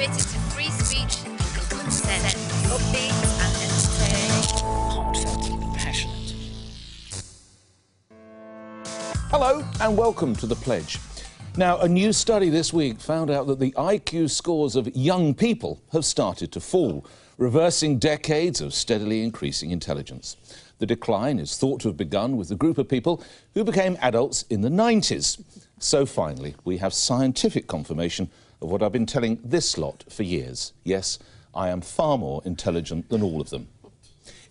committed to free speech, legal consent, upbeat and entertaining. Heartfelt and passionate. Hello and welcome to The Pledge. Now, a new study this week found out that the IQ scores of young people have started to fall, reversing decades of steadily increasing intelligence. The decline is thought to have begun with the group of people who became adults in the 90s. So finally, we have scientific confirmation of what I've been telling this lot for years. Yes, I am far more intelligent than all of them.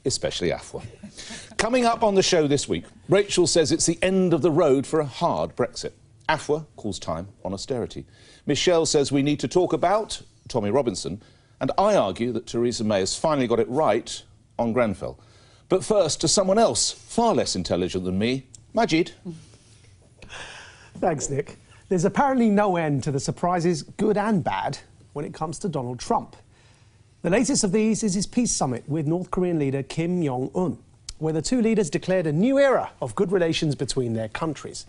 Especially Afua. Coming up on the show this week, Rachel says it's the end of the road for a hard Brexit. Afua calls time on austerity. Michelle says we need to talk about Tommy Robinson, and I argue that Theresa May has finally got it right on Grenfell. But first, to someone else far less intelligent than me, Majid. Thanks, Nick. There's apparently no end to the surprises, good and bad, when it comes to Donald Trump. The latest of these is his peace summit with North Korean leader Kim Jong-un, where the two leaders declared a new era of good relations between their countries.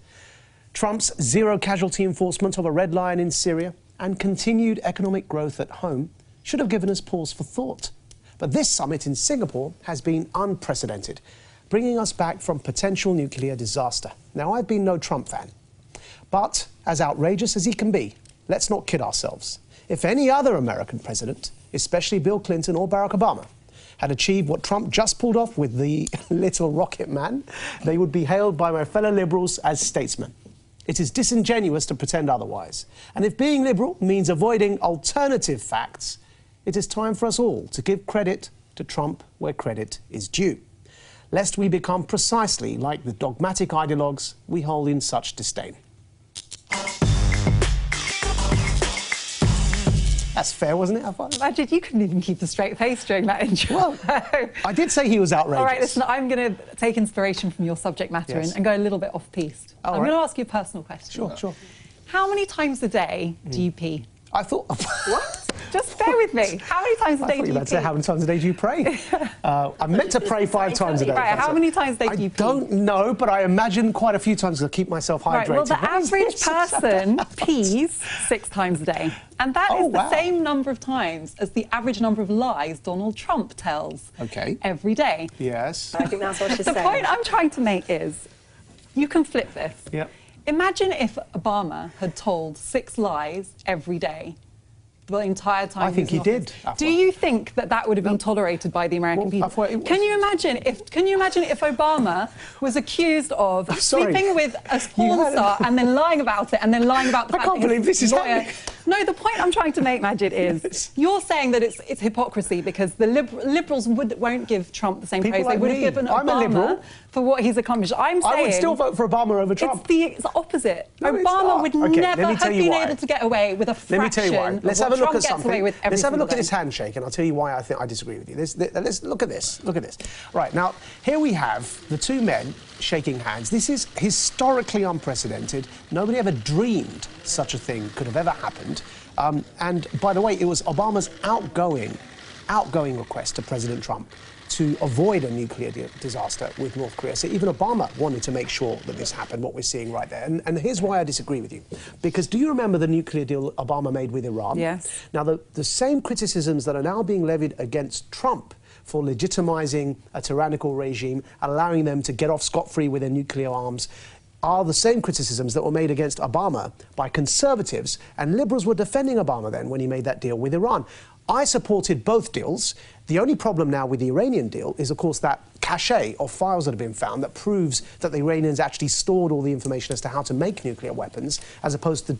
Trump's zero-casualty enforcement of a red line in Syria and continued economic growth at home should have given us pause for thought. But this summit in Singapore has been unprecedented, bringing us back from potential nuclear disaster. Now, I've been no Trump fan, but as outrageous as he can be, let's not kid ourselves. If any other American president, especially Bill Clinton or Barack Obama, had achieved what Trump just pulled off with the little rocket man, they would be hailed by my fellow liberals as statesmen. It is disingenuous to pretend otherwise. And if being liberal means avoiding alternative facts, it is time for us all to give credit to Trump where credit is due, lest we become precisely like the dogmatic ideologues we hold in such disdain. That's fair, wasn't it? Majid, you couldn't even keep a straight face during that intro. Well, I did say he was outrageous. All right, listen, I'm going to take inspiration from your subject matter and go a little bit off-piste. I'm going to ask you a personal question. Sure. How many times a day do you pee? I thought... What? Just bear with me. How many times a day do you pee? Say, how many times a day do you pray? I'm meant to pray 5 times a day. Right, how many times a day do you pee? I don't know, but I imagine quite a few times to keep myself hydrated. Right, well, the average person pees 6 times a day. And that is the same number of times as the average number of lies Donald Trump tells every day. Yes. I think that's what she's saying. The point I'm trying to make is, you can flip this. Yep. Imagine if Obama had told 6 lies every day the entire time. I think he did. Do you think that that would have been tolerated by the American people? Can you imagine if Obama was accused of sleeping with a porn star and then lying about it and then lying about the fact I can't believe this is happening. No, the point I'm trying to make, Majid, is you're saying that it's hypocrisy because the liberals won't give Trump the same praise they would have given Obama for what he's accomplished. I'm saying I would still vote for Obama over Trump. It's the opposite. No, Obama would never have been able to get away with a fraction. Let me tell you why. Let's have a look at something. Let's have a look at his handshake, and I'll tell you why I think I disagree with you. Let's look at this. Look at this. Right, now, here we have the two men shaking hands. This is historically unprecedented. Nobody ever dreamed such a thing could have ever happened. And by the way, it was Obama's outgoing request to President Trump to avoid a nuclear disaster with North Korea. So even Obama wanted to make sure that this happened, what we're seeing right there. And here's why I disagree with you. Because do you remember the nuclear deal Obama made with Iran? Yes. Now, the same criticisms that are now being levied against Trump for legitimising a tyrannical regime, allowing them to get off scot-free with their nuclear arms, are the same criticisms that were made against Obama by conservatives, and liberals were defending Obama then when he made that deal with Iran. I supported both deals. The only problem now with the Iranian deal is, of course, that cache of files that have been found that proves that the Iranians actually stored all the information as to how to make nuclear weapons, as opposed to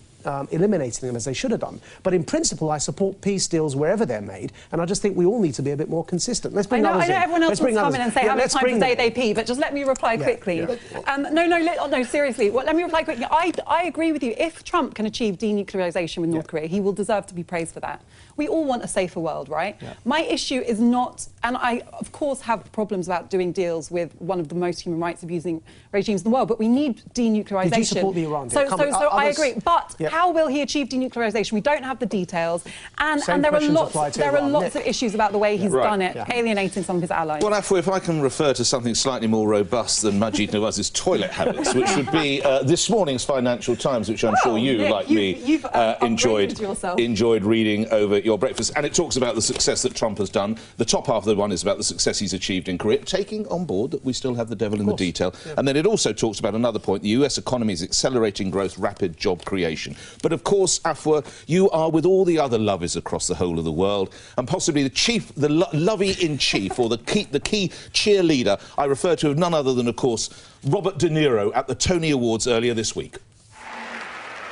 eliminating them as they should have done. But in principle, I support peace deals wherever they're made, and I just think we all need to be a bit more consistent. Let's bring others in. I know everyone else wants to come in and say how many times a day they pee, but just let me reply quickly. No, seriously. Let me reply quickly. I agree with you. If Trump can achieve denuclearization with North Korea, he will deserve to be praised for that. We all want a safer world, right? Yeah. My issue is not, and I, of course, have problems about doing deals with one of the most human rights abusing regimes in the world, but we need denuclearization. Did you support the Iran deal? So I agree. But How will he achieve denuclearisation? We don't have the details, and Same there are questions lots apply to there are Iran. lots of issues about the way he's done it, alienating some of his allies. Well, Afua, if I can refer to something slightly more robust than Majid Nawaz's toilet habits, which would be this morning's Financial Times, which I'm sure you, Nick, like me, enjoyed reading over your breakfast. And it talks about the success that Trump has done. The top half of the one is about the success he's achieved in Korea, taking on board that we still have the devil in the detail. Yeah. And then it also talks about another point, the US economy is accelerating growth, rapid job creation. But of course, Afua, you are with all the other lovies across the whole of the world, and possibly the lovey-in-chief, or the key cheerleader I refer to of none other than, of course, Robert De Niro at the Tony Awards earlier this week.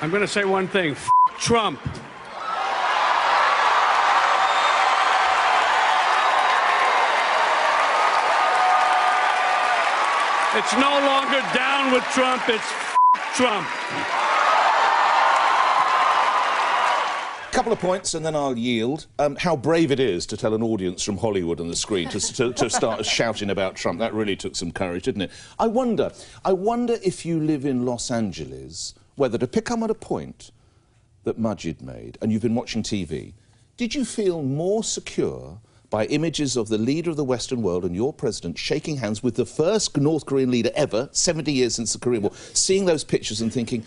I'm going to say one thing, Trump. It's no longer down with Trump, it's Trump. Couple of points and then I'll yield. How brave it is to tell an audience from Hollywood on the screen to start shouting about Trump. That really took some courage, didn't it? I wonder if you live in Los Angeles, whether to pick up on a point that Majid made, and you've been watching TV, did you feel more secure by images of the leader of the Western world and your president shaking hands with the first North Korean leader ever, 70 years since the Korean War, seeing those pictures and thinking,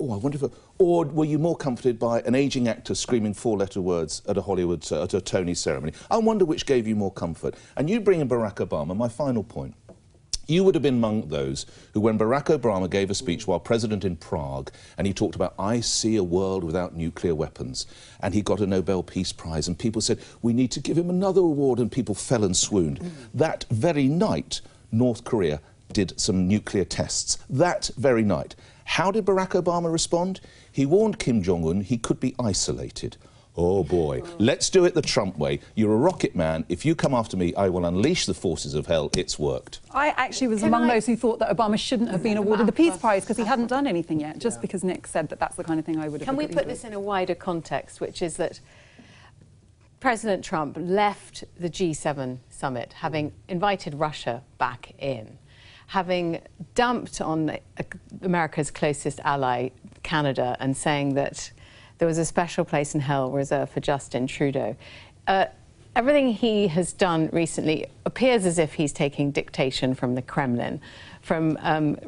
oh, I wonder if... Or were you more comforted by an ageing actor screaming four-letter words at a Hollywood... at a Tony ceremony? I wonder which gave you more comfort. And you bring in Barack Obama, my final point. You would have been among those who, when Barack Obama gave a speech while president in Prague, and he talked about, I see a world without nuclear weapons, and he got a Nobel Peace Prize, and people said, we need to give him another award, and people fell and swooned. That very night, North Korea did some nuclear tests. That very night. How did Barack Obama respond? He warned Kim Jong-un he could be isolated. Oh, boy. Let's do it the Trump way. You're a rocket man. If you come after me, I will unleash the forces of hell. It's worked. I actually was among those who thought that Obama shouldn't have been awarded the Peace Prize because he hadn't done anything yet, just because Nick said that that's the kind of thing I would have Can we put this in a wider context, which is that President Trump left the G7 summit, having invited Russia back in, having dumped on America's closest ally, Canada, and saying that there was a special place in hell reserved for Justin Trudeau. Everything he has done recently appears as if he's taking dictation from the Kremlin, from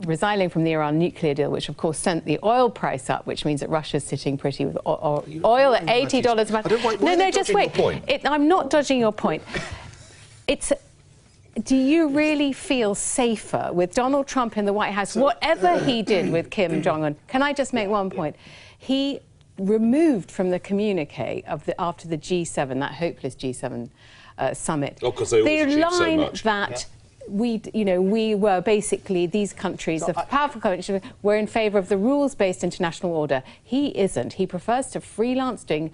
resigning from the Iran nuclear deal, which of course sent the oil price up, which means that Russia's sitting pretty with oil at $80 a barrel. No, just wait. I'm not dodging your point. Do you really feel safer with Donald Trump in the White House, whatever he did with Kim Jong-un? Can I just make one point? He removed from the communique of after the G7, that hopeless G7 summit, the line that we were basically, these countries, the powerful countries, were in favour of the rules-based international order. He isn't. He prefers to freelance, doing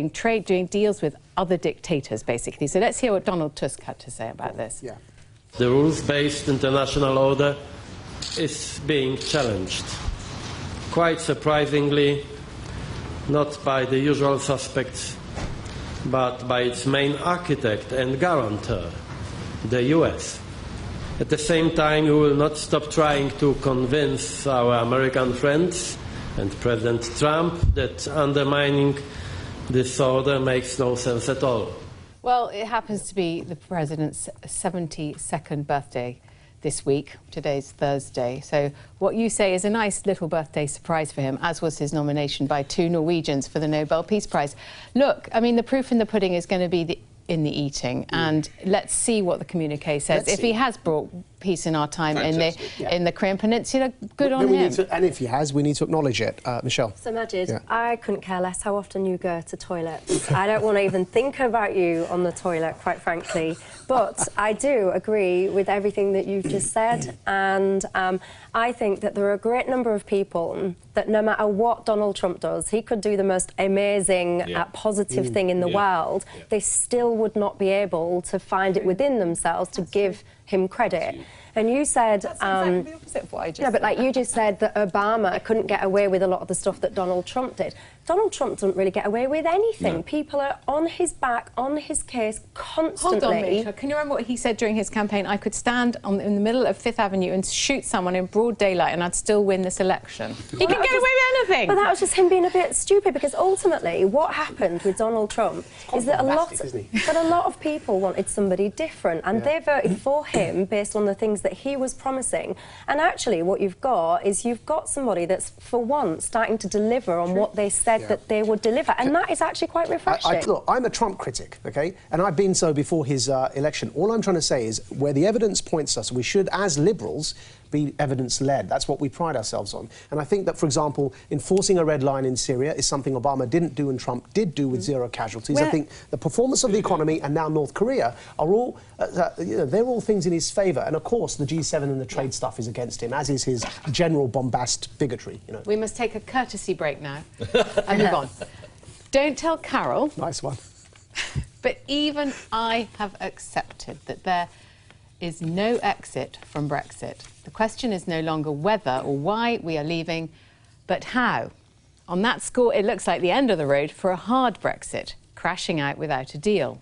trade, doing deals with other dictators, basically. So let's hear what Donald Tusk had to say about this. Yeah. The rules-based international order is being challenged. Quite surprisingly, not by the usual suspects, but by its main architect and guarantor, the US. At the same time, we will not stop trying to convince our American friends and President Trump that undermining this order makes no sense at all. Well, it happens to be the President's 72nd birthday this week. Today's Thursday. So what you say is a nice little birthday surprise for him, as was his nomination by 2 Norwegians for the Nobel Peace Prize. Look, I mean, the proof in the pudding is going to be in the eating, and let's see what the communique says. If he has brought peace in our time in the Korean Peninsula, good on him. And if he has, we need to acknowledge it. Michelle. So Majid, I couldn't care less how often you go to toilets. I don't want to even think about you on the toilet, quite frankly. But I do agree with everything that you've just said, and I think that there are a great number of people that no matter what Donald Trump does, he could do the most amazing, positive thing in the world, they still would not be able to find it within themselves to give him credit. And you said, that's exactly the opposite of what I just but like you just said that Obama couldn't get away with a lot of the stuff that Donald Trump did. Donald Trump doesn't really get away with anything. No. People are on his back, on his case constantly. Hold on, Rachel. Can you remember what he said during his campaign? I could stand in the middle of Fifth Avenue and shoot someone in broad daylight and I'd still win this election. He can get away with anything. But that was just him being a bit stupid, because ultimately what happened with Donald Trump is that a lot of people wanted somebody different, and they voted for him based on the things that he was promising. And actually what you've got is somebody that's, for once, starting to deliver on what they said that they would deliver, and that is actually quite refreshing. Look, I'm a Trump critic, OK? And I've been so before his election. All I'm trying to say is, where the evidence points us, we should, as Liberals, be evidence-led. That's what we pride ourselves on. And I think that, for example, enforcing a red line in Syria is something Obama didn't do and Trump did do with zero casualties. I think the performance of the economy and now North Korea are all, they're all things in his favour. And, of course, the G7 and the trade stuff is against him, as is his general bombast bigotry. You know. We must take a courtesy break now and move on. Don't tell Carol. Nice one. But even I have accepted that there is no exit from Brexit. The question is no longer whether or why we are leaving, but how. On that score, it looks like the end of the road for a hard Brexit, crashing out without a deal.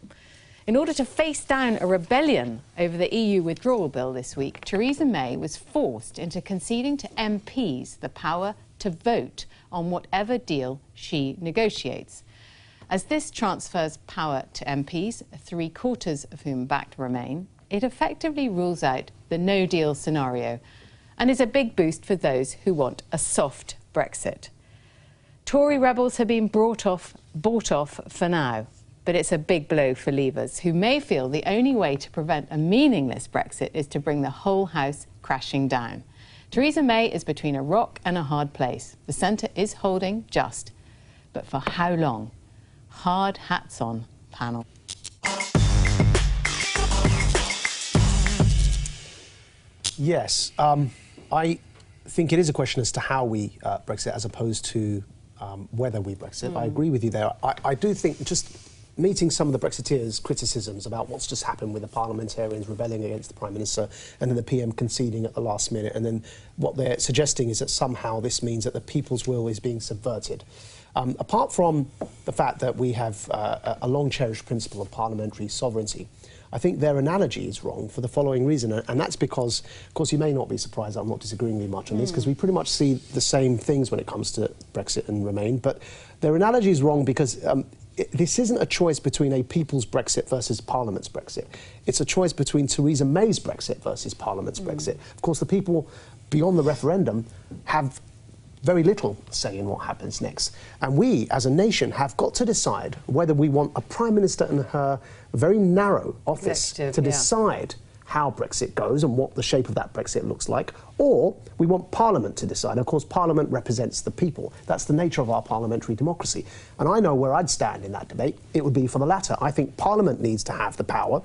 In order to face down a rebellion over the EU withdrawal bill this week, Theresa May was forced into conceding to MPs the power to vote on whatever deal she negotiates. As this transfers power to MPs, 3/4 of whom backed Remain, it effectively rules out the no-deal scenario and is a big boost for those who want a soft Brexit. Tory rebels have been bought off for now, but it's a big blow for Leavers, who may feel the only way to prevent a meaningless Brexit is to bring the whole House crashing down. Theresa May is between a rock and a hard place. The centre is holding just, but for how long? Hard hats on, panel. Yes, I think it is a question as to how we Brexit as opposed to whether we Brexit. I agree with you there. I do think just meeting some of the Brexiteers' criticisms about what's just happened with the parliamentarians rebelling against the Prime Minister and then the PM conceding at the last minute, and then what they're suggesting is that somehow this means that the people's will is being subverted. Apart from the fact that we have a long-cherished principle of parliamentary sovereignty, I think their analogy is wrong for the following reason, and that's because, of course, you may not be surprised I'm not disagreeing with you much on this, because we pretty much see the same things when it comes to Brexit and Remain, but their analogy is wrong because this isn't a choice between a people's Brexit versus Parliament's Brexit. It's a choice between Theresa May's Brexit versus Parliament's Brexit. Of course, the people beyond the referendum have very little say in what happens next. And we, as a nation, have got to decide whether we want a Prime Minister and her very narrow office to decide how Brexit goes and what the shape of that Brexit looks like, or we want Parliament to decide. Of course, Parliament represents the people. That's the nature of our parliamentary democracy. And I know where I'd stand in that debate. It would be for the latter. I think Parliament needs to have the power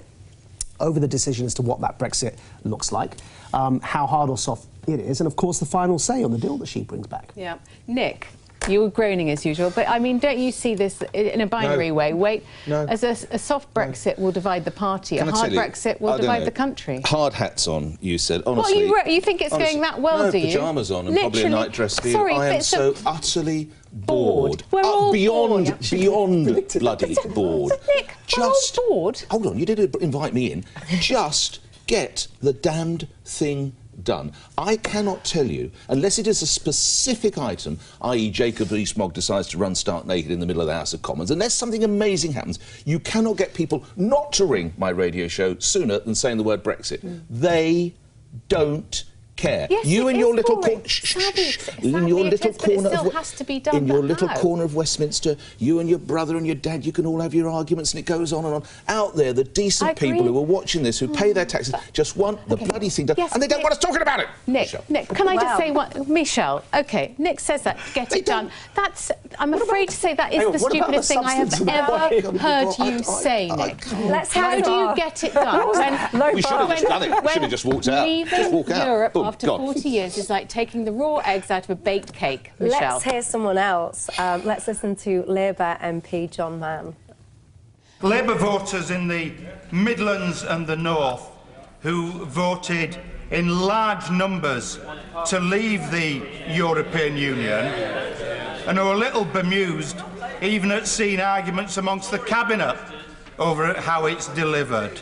over the decision as to what that Brexit looks like, how hard or soft it is, and of course the final say on the deal that she brings back. Yeah. Nick, you were groaning as usual, but I mean, don't you see this in a binary way? As a soft Brexit will divide the party, a hard Brexit will divide the country. Hard hats on, you said. Honestly, well, you think it's going that well, do you? Pyjamas on and probably a night dress. Sorry, I am so utterly bored. We're all beyond bloody bored. Nick, we're all bored. Hold on, you did invite me in. Just get the damned thing done. I cannot tell you, unless it is a specific item, i.e. Jacob Rees-Mogg decides to run stark naked in the middle of the House of Commons, unless something amazing happens, you cannot get people not to ring my radio show sooner than saying the word Brexit. They don't care. Yes, you in your little corner, in your little corner of in your little corner of Westminster, you and your brother and your dad, you can all have your arguments, and it goes on and on. Out there, the decent people who are watching this, who pay their taxes, just want the bloody thing done, and they don't want us talking about it. Nick, can I just say what, Michelle? Okay, Nick says that. Get it done. That's. I'm afraid to say that is the stupidest thing I have ever heard you say, Nick. How do you get it done? We should have just done it. We should have just walked out. Just walk out. Europe after 40 years is like taking the raw eggs out of a baked cake. Michelle. Let's hear someone else. Let's listen to Labour MP John Mann. Labour voters in the Midlands and the North who voted in large numbers to leave the European Union and are a little bemused even at seeing arguments amongst the Cabinet over how it's delivered.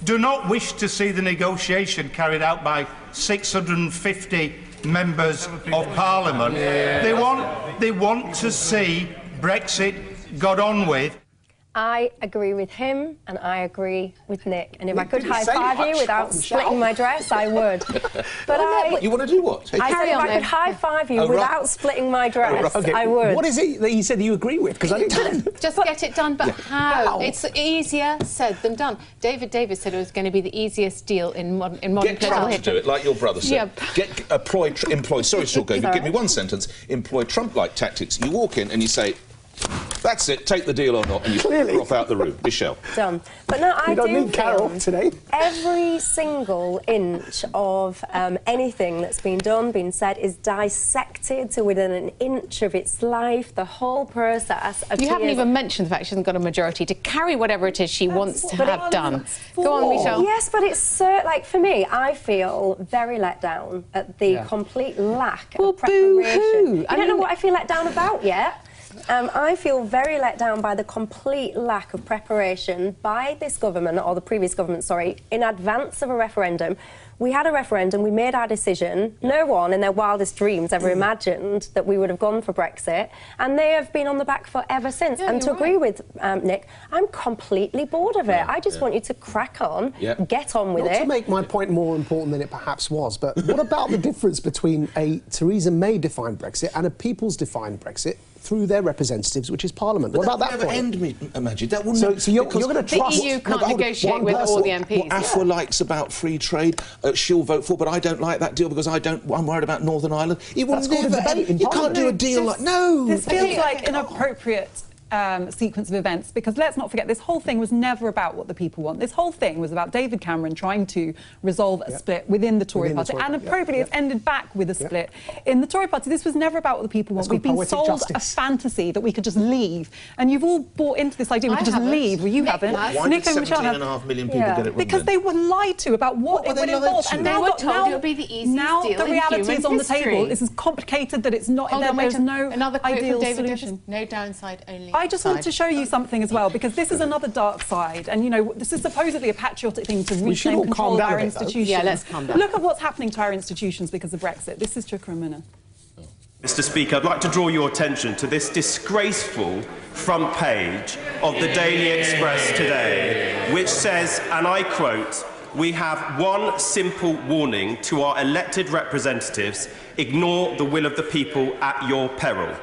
Do not wish to see the negotiation carried out by 650 members of Parliament. They want to see Brexit got on with. I agree with him and I agree with Nick. And if I could high-five you without splitting my dress, I would. But You want to do what? I said if I could high-five you without splitting my dress, I would. What is it that you said you agree with? Because I didn't. Just get it done, but how? It's easier said than done. David Davis said it was going to be the easiest deal in modern political history. Do it like your brother said. Yeah. Employ. Sorry, still go. Give me one sentence. Employ Trump-like tactics. You walk in and you say, "That's it. Take the deal or not," and you drop out the room. Michelle. Done. But no, I don't do need Carol today. Every single inch of anything that's been done, been said, is dissected to within an inch of its life. The whole process. You haven't even mentioned the fact she hasn't got a majority to carry whatever it is she wants to have done. Go on, Michelle. Yes, but it's so, like, for me, I feel very let down at the complete lack of preparation. I don't know what I feel let down about yet. I feel very let down by the complete lack of preparation by this government, or the previous government, sorry, in advance of a referendum. We had a referendum, we made our decision. No one in their wildest dreams ever imagined that we would have gone for Brexit, and they have been on the back foot ever since. And to agree with Nick, I'm completely bored of it. I just want you to crack on, get on with it. Not to make my point more important than it perhaps was, but what about the difference between a Theresa May-defined Brexit and a people's-defined Brexit through their representatives, which is Parliament? But what about that point? That would never end, Imagine. That wouldn't. So you're going to trust the EU can't negotiate with all the MPs. What Afua likes about free trade, she'll vote for, but I don't like that deal because I'm worried about Northern Ireland. It will never end. You can't do a deal like This feels like inappropriate sequence of events, because let's not forget, this whole thing was never about what the people want. This whole thing was about David Cameron trying to resolve a split within the Tory party, and appropriately it's ended back with a split in the Tory party. This was never about what the people want. We've been sold a fantasy that we could just leave, and you've all bought into this idea we could just leave. Well, you haven't. Why did 17.5 million people get it wrong? Because they were lied to about what it would involve, and now it would be the easiest now deal the reality is on the table. It's as complicated that it's not. There's no ideal solution. No downside, only. I just want to show you something as well, because this is another dark side, and you know, this is supposedly a patriotic thing to reclaim control of our institutions. Yeah, let's calm down. Look at what's happening to our institutions because of Brexit. This is Chukka Minna. Mr. Speaker, I'd like to draw your attention to this disgraceful front page of the Daily Express today, which says, and I quote, "We have one simple warning to our elected representatives: ignore the will of the people at your peril."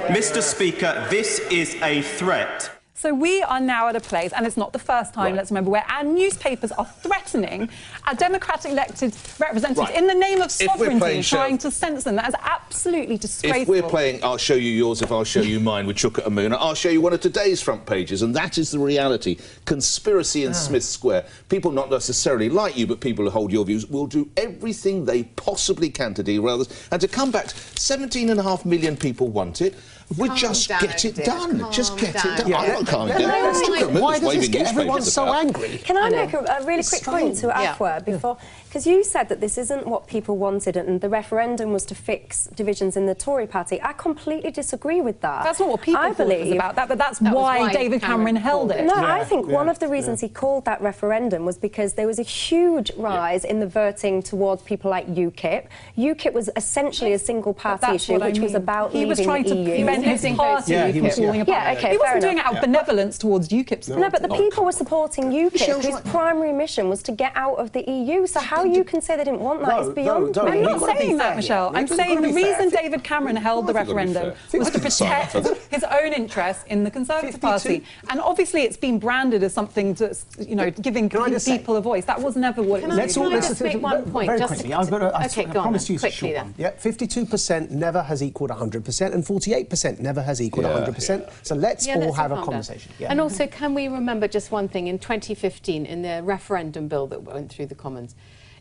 Mr. Speaker, this is a threat. So we are now at a place, and it's not the first time, let's remember, where our newspapers are threatening our democratic elected representatives in the name of sovereignty, trying to censor them. That is absolutely disgraceful. If we're playing I'll show you yours if I'll show you mine with Chukka Minna, I'll show you one of today's front pages, and that is the reality. Conspiracy in Smith Square. People not necessarily like you, but people who hold your views will do everything they possibly can to derail this. And to come back, 17.5 million people want it. We just get it done. Just get it done. I'm not calming down. Why does this get everyone so angry? Can I make a really quick point to Afua before? Because you said that this isn't what people wanted, and the referendum was to fix divisions in the Tory party. I completely disagree with that. That's not what people thought it was about, but that's why David Cameron held it. No, I think one of the reasons he called that referendum was because there was a huge rise in the voting towards people like UKIP. UKIP was essentially a single-party issue, which was about leaving the EU. He was trying to prevent his party from falling apart. He wasn't doing it out of benevolence towards UKIP. No, but the people were supporting UKIP, whose primary mission was to get out of the EU. So how you can say they didn't want that is beyond me. I'm not saying that, Michelle. I'm saying the reason David Cameron held the referendum was to protect his own interests in the Conservative Party. And obviously it's been branded as something that's, you know, giving people a voice. That was never what it was. Can I just make one point? Very quickly. I promise you a short one. 52% never has equalled 100%, and 48% never has equalled 100%. So let's all have a conversation. And also, can we remember just one thing? In 2015, in the referendum bill that went through the Commons,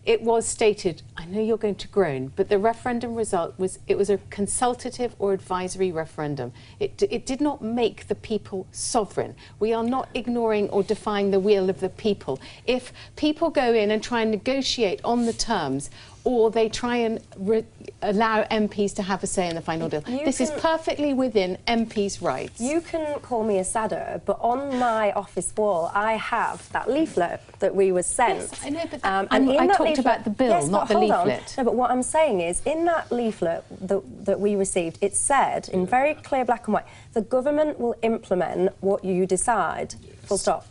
it was stated, I know you're going to groan, but the referendum result was, it was a consultative or advisory referendum. It did not make the people sovereign. We are not ignoring or defying the will of the people. If people go in and try and negotiate on the terms or they try and allow MPs to have a say in the final deal. This is perfectly within MPs' rights. You can call me a sadder, but on my office wall, I have that leaflet that we was sent. Yes, I know, but and I talked about the bill, not the leaflet. No, but what I'm saying is, in that leaflet that we received, it said, in very clear black and white, the government will implement what you decide. Full stop.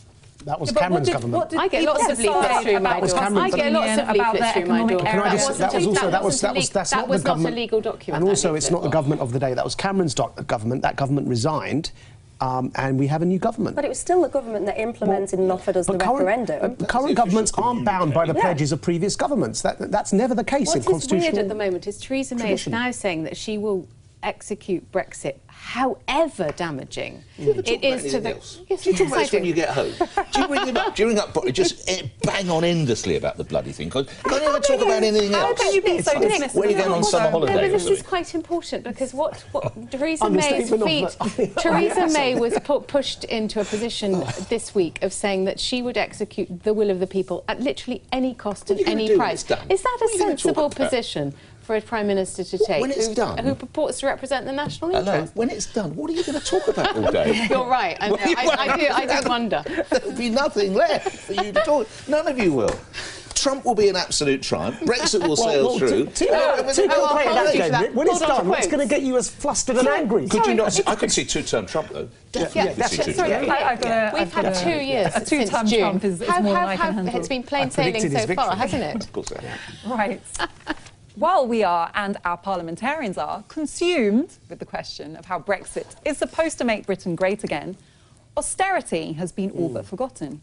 That was Cameron's government. I get lots of leaflets through my door. I get lots of leaflets through my door. That was not a legal document. And also, it's not the government of the day. That was Cameron's government. That government resigned. And we have a new government. But it was still the government that implemented and offered us the referendum. Current governments aren't bound by the pledges of previous governments. That's never the case in constitutional... What is weird at the moment is Theresa May is now saying that she will execute Brexit, however damaging it is to the... Yes, do you talk about this when you get home? Do you ring him up? Do you ring up just bang on endlessly about the bloody thing? Can't you ever talk about anything else? How can you be so dismissive? When are you going on summer holiday? No, but this is quite important because what Theresa May's feet... Theresa May was pushed into a position this week of saying that she would execute the will of the people at literally any cost and any price. Is that a sensible position for a Prime Minister to take, when it's done, who purports to represent the national interest? When it's done, what are you going to talk about all day? You're right, I know. I do wonder. There'll be nothing left for you to talk. None of you will. Trump will be an absolute triumph. Brexit will sail through. When it's done, what's going to get you as flustered and angry? Could you not? I could see two-term Trump, though. Definitely. We've had 2 years. A two-term Trump is more than I can handle. It's been plain sailing so far, hasn't it? Of course it has. Right. While we are, and our parliamentarians are, consumed with the question of how Brexit is supposed to make Britain great again, austerity has been all but forgotten.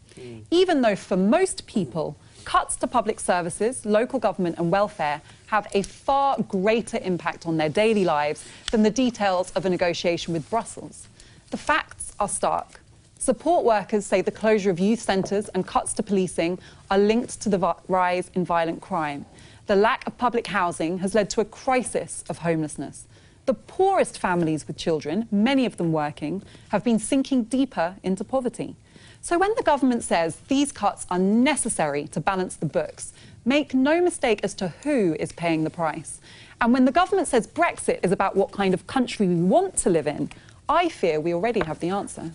Even though for most people, cuts to public services, local government and welfare have a far greater impact on their daily lives than the details of a negotiation with Brussels. The facts are stark. Support workers say the closure of youth centres and cuts to policing are linked to the rise in violent crime. The lack of public housing has led to a crisis of homelessness. The poorest families with children, many of them working, have been sinking deeper into poverty. So when the government says these cuts are necessary to balance the books, make no mistake as to who is paying the price. And when the government says Brexit is about what kind of country we want to live in, I fear we already have the answer.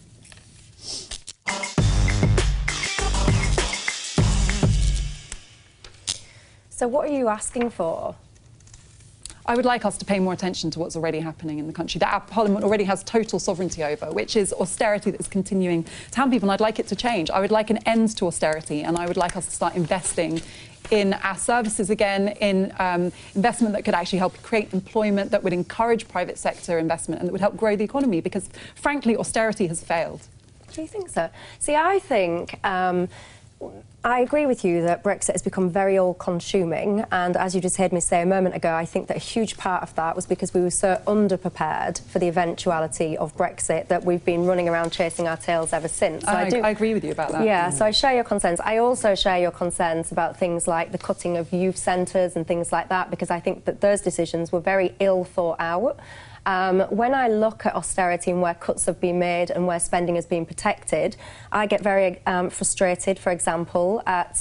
So what are you asking for? I would like us to pay more attention to what's already happening in the country, that our Parliament already has total sovereignty over, which is austerity that's continuing to harm people, and I'd like it to change. I would like an end to austerity, and I would like us to start investing in our services again, in investment that could actually help create employment, that would encourage private sector investment, and that would help grow the economy, because, frankly, austerity has failed. Do you think so? See, I think... I agree with you that Brexit has become very all-consuming, and as you just heard me say a moment ago, I think that a huge part of that was because we were so underprepared for the eventuality of Brexit that we've been running around chasing our tails ever since. So I agree with you about that. Yeah, so I share your concerns. I also share your concerns about things like the cutting of youth centres and things like that, because I think that those decisions were very ill thought out. When I look at austerity and where cuts have been made and where spending has been protected, I get very frustrated, for example, at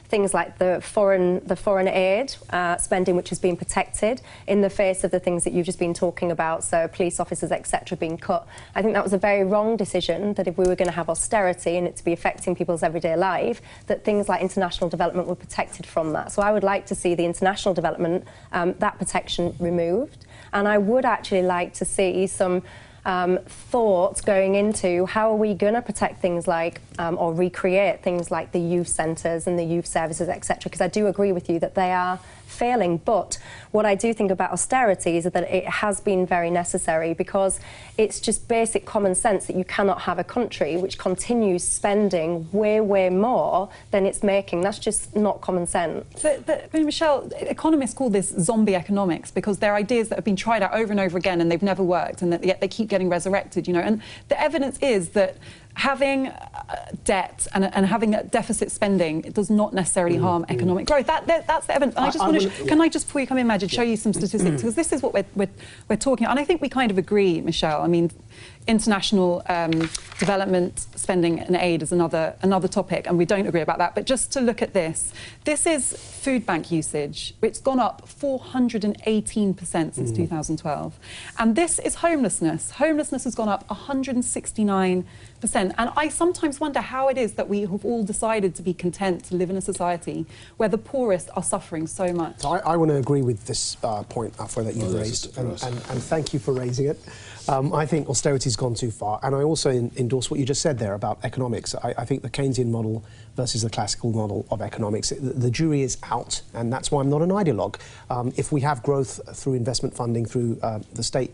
things like the foreign aid spending which has been protected in the face of the things that you've just been talking about, so police officers, etc., being cut. I think that was a very wrong decision, that if we were going to have austerity and it to be affecting people's everyday life, that things like international development were protected from that. So I would like to see the international development, that protection removed. And I would actually like to see some thought going into how are we going to protect things like, or recreate things like the youth centres and the youth services, etc., because I do agree with you that they are failing. But what I do think about austerity is that it has been very necessary, because it's just basic common sense that you cannot have a country which continues spending way, way more than it's making. That's just not common sense. But Michelle, economists call this zombie economics, because they're ideas that have been tried out over and over again and they've never worked, and that yet they keep getting resurrected, you know. And the evidence is that having debt and having deficit spending, it does not necessarily harm economic growth. That's the evidence. And I just want to, can I just, before you come in, Majid, show you some statistics, because this is what we're talking about. And I think we kind of agree, Michelle. I mean, international development spending and aid is another topic, and we don't agree about that. But just to look at this is food bank usage. It's gone up 418% since 2012. And this is homelessness. Homelessness has gone up 169%. And I sometimes wonder how it is that we have all decided to be content to live in a society where the poorest are suffering so much. So I want to agree with this point, Afua, that you've raised, and thank you for raising it. I think austerity's gone too far, and I also endorse what you just said there about economics. I think the Keynesian model versus the classical model of economics, the jury is out, and that's why I'm not an ideologue. If we have growth through investment funding, through the state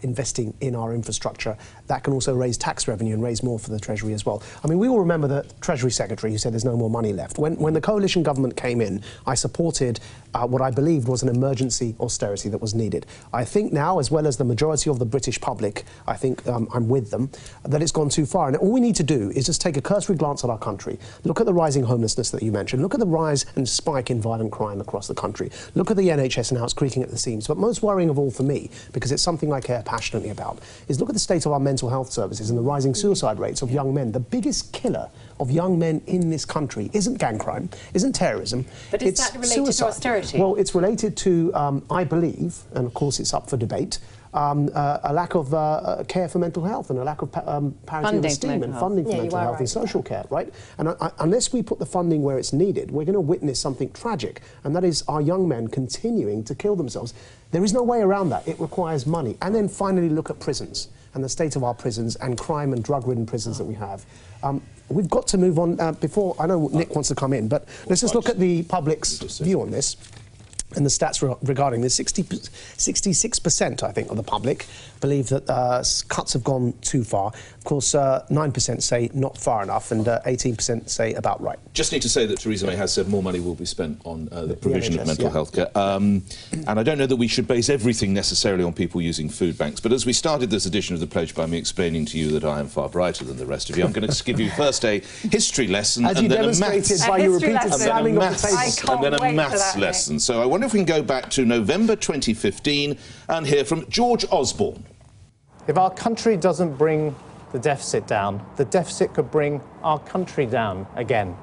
investing in our infrastructure, that can also raise tax revenue and raise more for the Treasury as well. I mean, we all remember the Treasury Secretary who said there's no more money left. When the coalition government came in, I supported what I believed was an emergency austerity that was needed. I think now, as well as the majority of the British public, I think I'm with them, that it's gone too far. And all we need to do is just take a cursory glance at our country, look at the rising homelessness that you mentioned, look at the rise and spike in violent crime across the country, look at the NHS and how it's creaking at the seams. But most worrying of all for me, because it's something I care passionately about, is look at the state of our mental health services and the rising suicide rates of young men. The biggest killer of young men in this country isn't gang crime, isn't terrorism. But is that related to austerity? Well, it's related to, I believe, and of course it's up for debate, a lack of care for mental health and a lack of parity of esteem and funding for mental health and social care, right? And unless we put the funding where it's needed, we're going to witness something tragic, and that is our young men continuing to kill themselves. There is no way around that. It requires money. And then finally look at prisons and the state of our prisons and crime and drug-ridden prisons that we have. We've got to move on before, I know Nick wants to come in, but let's just look at the public's view on this. And the stats regarding this, 66%, I think, of the public believe that cuts have gone too far. Of course, 9% say not far enough, and 18% say about right. Just need to say that Theresa May has said more money will be spent on the provision of mental health care. And I don't know that we should base everything necessarily on people using food banks. But as we started this edition of The Pledge by me explaining to you that I am far brighter than the rest of you, I'm going to give you first a history lesson and then a maths lesson. And then a maths lesson. So I wonder if we can go back to November 2015 and hear from George Osborne. If our country doesn't bring the deficit down, the deficit could bring our country down again.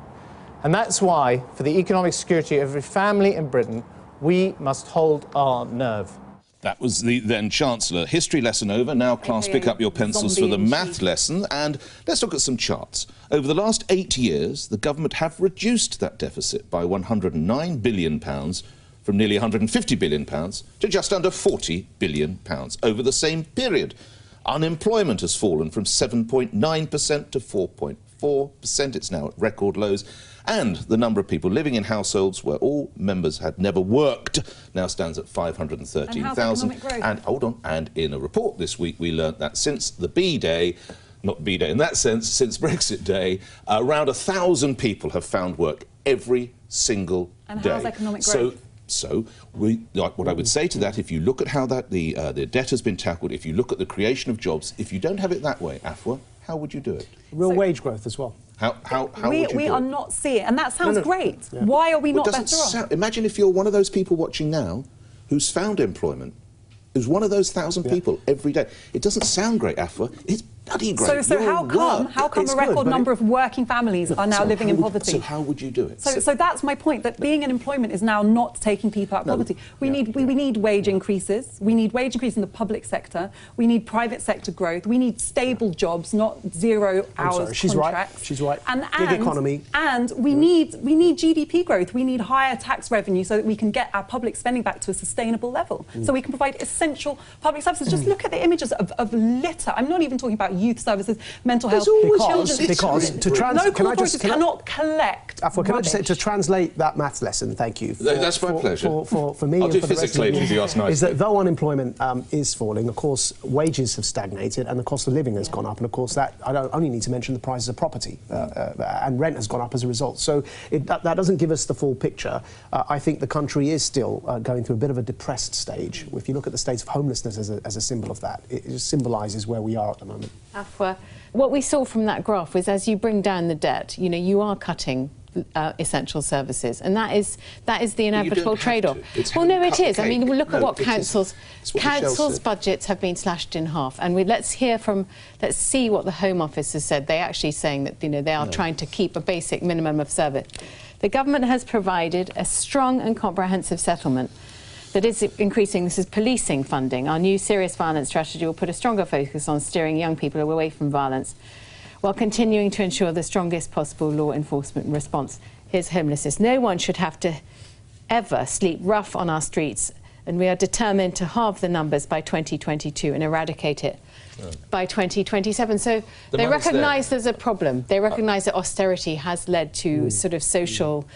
And that's why, for the economic security of every family in Britain, we must hold our nerve. That was the then Chancellor. History lesson over. Now, class, pick up your pencils for the math lesson, and let's look at some charts. Over the last 8 years, the government have reduced that deficit by £109 billion from nearly £150 billion to just under £40 billion over the same period. Unemployment has fallen from 7.9% to 4.4%. It's now at record lows. And the number of people living in households where all members had never worked now stands at 513,000. And hold on, and in a report this week we learnt that since the B-Day, not B-Day in that sense, since Brexit Day, around 1,000 people have found work every single day. And how's economic growth? So what I would say to that, if you look at how that the debt has been tackled, if you look at the creation of jobs, if you don't have it that way, Afua, how would you do it? Real wage growth as well. How would you do it? We are not seeing, and that sounds great. Yeah. Why are we not better off? Imagine if you're one of those people watching now who's found employment, who's one of those 1,000 people every day. It doesn't sound great, Afua. It's bloody great. So how come a record number of working families are now living in poverty? So how would you do it? So that's my point, that being in employment is now not taking people out of poverty. We need wage increases. We need wage increase in the public sector. We need private sector growth. We need stable jobs, not 0 hours contracts. She's right. And gig economy. And we need GDP growth. We need higher tax revenue so that we can get our public spending back to a sustainable level. So we can provide essential public services. Just look at the images of litter. I'm not even talking about youth services, mental health, because to local authorities cannot collect Afua, can I just say, to translate that maths lesson, thank you. That's my pleasure. For me, I'll and do for the physics later if you ask nicely. Is that though unemployment is falling, of course, wages have stagnated and the cost of living has gone up, and of course that, I don't only need to mention the prices of property, and rent has gone up as a result. So that doesn't give us the full picture. I think the country is still going through a bit of a depressed stage. If you look at the state of homelessness as a symbol of that, it just symbolises where we are at the moment. Afua, what we saw from that graph was as you bring down the debt, you know, you are cutting essential services, and that is the inevitable trade-off. Well, no, it is. I mean, look at what councils' budgets have been slashed in half, and let's see what the Home Office has said. They're actually saying that, you know, they are trying to keep a basic minimum of service. The government has provided a strong and comprehensive settlement that is increasing. This is policing funding. Our new serious violence strategy will put a stronger focus on steering young people away from violence, while continuing to ensure the strongest possible law enforcement response. Here's homelessness. No one should have to ever sleep rough on our streets, and we are determined to halve the numbers by 2022 and eradicate it by 2027. So they recognise there's a problem. They recognise that austerity has led to sort of social,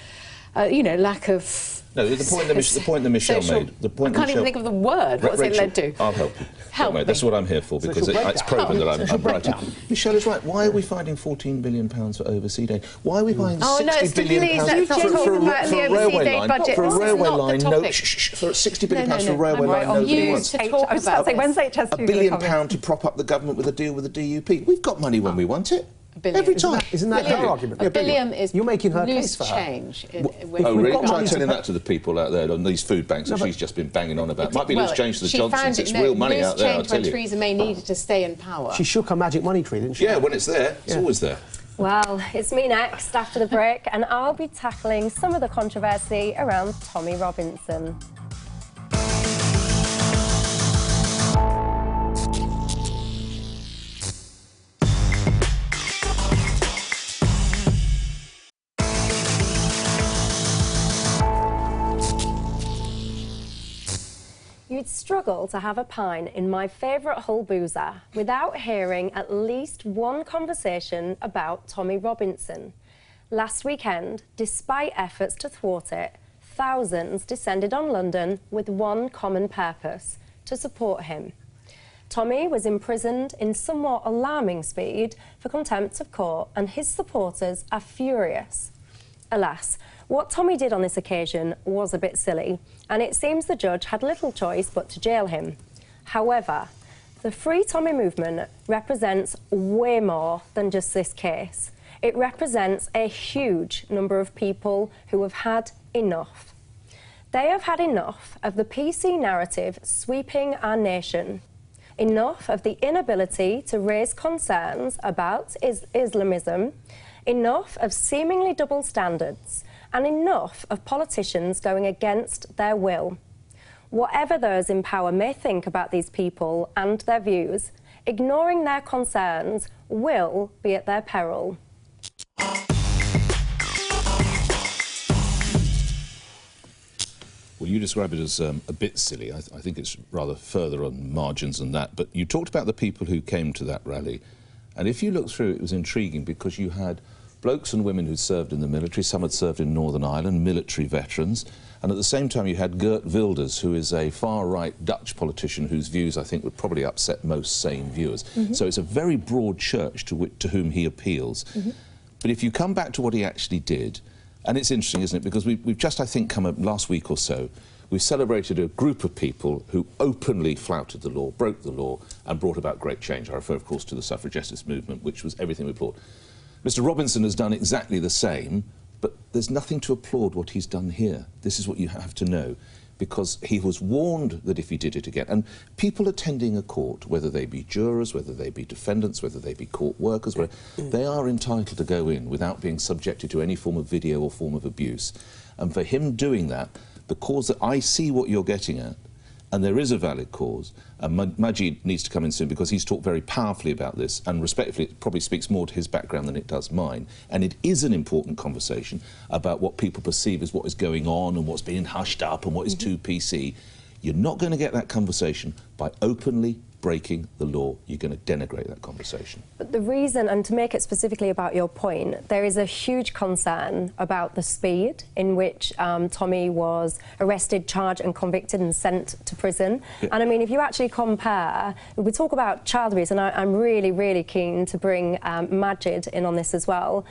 you know, lack of... No, the point that Michelle made. I can't even think of the word. What's it led to? I'll help you. Help me. That's what I'm here for, because it's proven that I'm right. Michelle is right. Why are we finding £14 billion for overseas aid? Why are we buying £60 billion for a railway line? For a railway line, no. For £60 billion for a railway line, nobody wants. I was just about to say, when's HS2 £1 billion to prop up the government with a deal with the DUP. We've got money when we want it. Every time. Isn't that her argument? A billion is you're making her loose case for her. change. Oh, really? Try telling that to the people out there on these food banks that she's just been banging on about. Might be loose change to the Johnsons. It's real money out there, I'll tell you. When Theresa May needed to stay in power. She shook her magic money tree, didn't she? Yeah, when it's there, it's always there. Well, it's me next after the break, and I'll be tackling some of the controversy around Tommy Robinson. You'd struggle to have a pint in my favourite Hull boozer without hearing at least one conversation about Tommy Robinson. Last weekend, despite efforts to thwart it, thousands descended on London with one common purpose: to support him. Tommy was imprisoned in somewhat alarming speed for contempt of court, and his supporters are furious. Alas, what Tommy did on this occasion was a bit silly, and it seems the judge had little choice but to jail him. However, the Free Tommy movement represents way more than just this case. It represents a huge number of people who have had enough. They have had enough of the PC narrative sweeping our nation, enough of the inability to raise concerns about Islamism, enough of seemingly double standards, and enough of politicians going against their will. Whatever those in power may think about these people and their views, ignoring their concerns will be at their peril. Well, you describe it as a bit silly. I think it's rather further on margins than that. But you talked about the people who came to that rally. And if you look through, it was intriguing because you had blokes and women who'd served in the military. Some had served in Northern Ireland, military veterans. And at the same time, you had Geert Wilders, who is a far-right Dutch politician whose views, I think, would probably upset most sane viewers. So it's a very broad church to whom he appeals. But if you come back to what he actually did, and it's interesting, isn't it? Because we've just, I think, come up last week or so, we've celebrated a group of people who openly flouted the law, broke the law, and brought about great change. I refer, of course, to the suffragettist movement, which was everything we applaud. Mr. Robinson has done exactly the same, but there's nothing to applaud what he's done here. This is what you have to know, because he was warned that if he did it again, and people attending a court, whether they be jurors, whether they be defendants, whether they be court workers, they are entitled to go in without being subjected to any form of video or form of abuse. And for him doing that, the cause that I see what you're getting at, and there is a valid cause, and Majid needs to come in soon because he's talked very powerfully about this, and respectfully it probably speaks more to his background than it does mine, and it is an important conversation about what people perceive as what is going on and what's being hushed up and what is too PC. You're not going to get that conversation by openly breaking the law. You're going to denigrate that conversation. But the reason, and to make it specifically about your point, there is a huge concern about the speed in which Tommy was arrested, charged and convicted and sent to prison. And I mean, if you actually compare, we talk about child abuse, and I'm really, really keen to bring Majid in on this as well.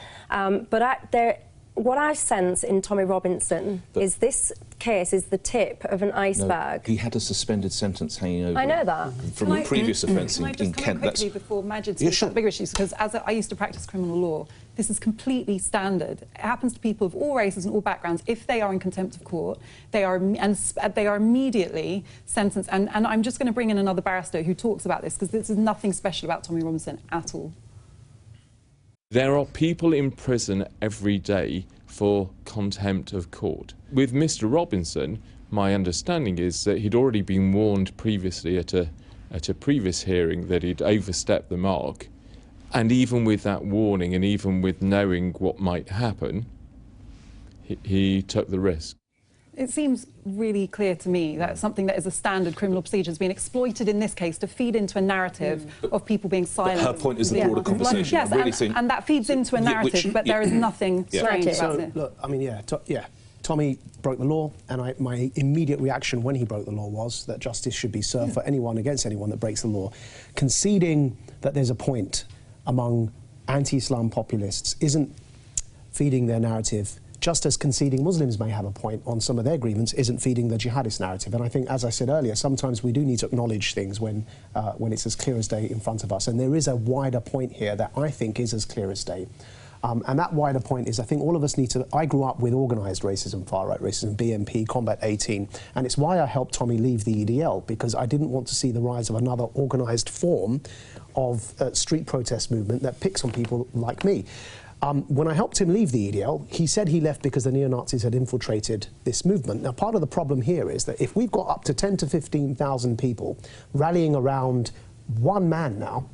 what I sense in Tommy Robinson is this case is the tip of an iceberg. No, he had a suspended sentence hanging over I know that. from a previous offence in Can I Kent. just quickly before Majid speaks about bigger issues, because as I used to practice criminal law, this is completely standard. It happens to people of all races and all backgrounds. If they are in contempt of court, they are immediately sentenced. And I'm just going to bring in another barrister who talks about this, because this is nothing special about Tommy Robinson at all. There are people in prison every day for contempt of court. With Mr. Robinson, my understanding is that he'd already been warned previously at a previous hearing that he'd overstepped the mark. And even with that warning and even with knowing what might happen, he took the risk. It seems really clear to me that something that is a standard criminal procedure has been exploited in this case to feed into a narrative of people being silent. Her point is the broader conversation. Yes, and that feeds into a narrative, but there is nothing strange about it. Look, I mean, Tommy broke the law, and my immediate reaction when he broke the law was that justice should be served for anyone against anyone that breaks the law. Conceding that there's a point among anti-Islam populists isn't feeding their narrative, just as conceding Muslims may have a point on some of their grievance isn't feeding the jihadist narrative. And I think, as I said earlier, sometimes we do need to acknowledge things when it's as clear as day in front of us. And there is a wider point here that I think is as clear as day. And that wider point is, I think all of us need to... I grew up with organised racism, far-right racism, BNP, Combat 18, and it's why I helped Tommy leave the EDL, because I didn't want to see the rise of another organised form of street protest movement that picks on people like me. When I helped him leave the EDL, he said he left because the neo-Nazis had infiltrated this movement. Now, part of the problem here is that if we've got up to 10 to 15,000 people rallying around one man now,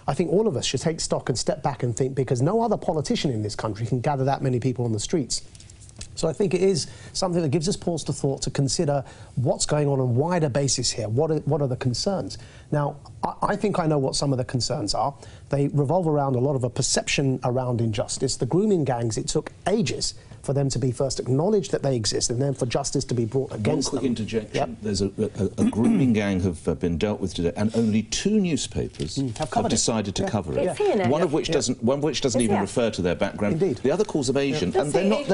I think all of us should take stock and step back and think, because no other politician in this country can gather that many people on the streets. So I think it is something that gives us pause to thought to consider what's going on a wider basis here. What are the concerns? Now, I think I know what some of the concerns are. They revolve around a lot of a perception around injustice. The grooming gangs, it took ages for them to be first acknowledged that they exist and then for justice to be brought against them. One quick interjection. Yep. There's a grooming gang have been dealt with today, and only 2 newspapers have decided to cover it. One of which doesn't even refer to their background. Indeed. The other calls of Asian, and they're not.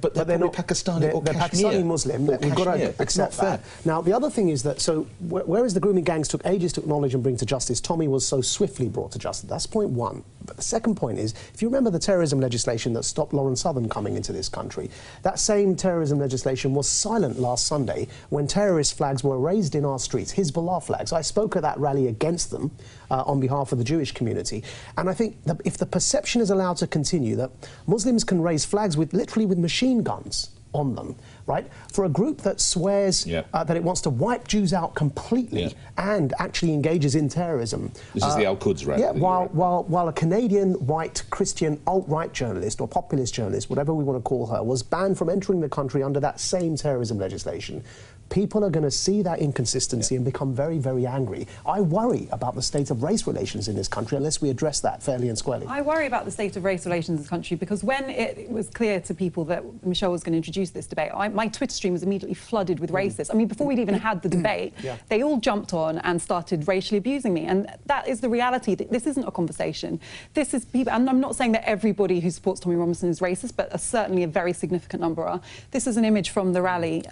But they're not Pakistani or they're Pakistani Muslim. We've got to accept that. Now, the other thing is that, so whereas the grooming gangs took ages to acknowledge and bring to justice, Tommy was so swiftly brought to justice. That's point one. But the second point is, if you remember the terrorism legislation that stopped Lawrence Southern coming into this country, that same terrorism legislation was silent last Sunday when terrorist flags were raised in our streets, Hezbollah flags. I spoke at that rally against them on behalf of the Jewish community. And I think that if the perception is allowed to continue that Muslims can raise flags with literally with machine guns on them, right? For a group that swears that it wants to wipe Jews out completely and actually engages in terrorism. This is the Al-Quds rally. Yeah, while a Canadian white Christian alt-right journalist or populist journalist, whatever we want to call her, was banned from entering the country under that same terrorism legislation. People are going to see that inconsistency and become very, very angry. I worry about the state of race relations in this country unless we address that fairly and squarely. I worry about the state of race relations in this country because when it was clear to people that Michelle was going to introduce this debate, my Twitter stream was immediately flooded with racists. I mean, before we'd even had the debate, they all jumped on and started racially abusing me. And that is the reality. This isn't a conversation. This is people, and I'm not saying that everybody who supports Tommy Robinson is racist, but certainly a very significant number are. This is an image from the rally,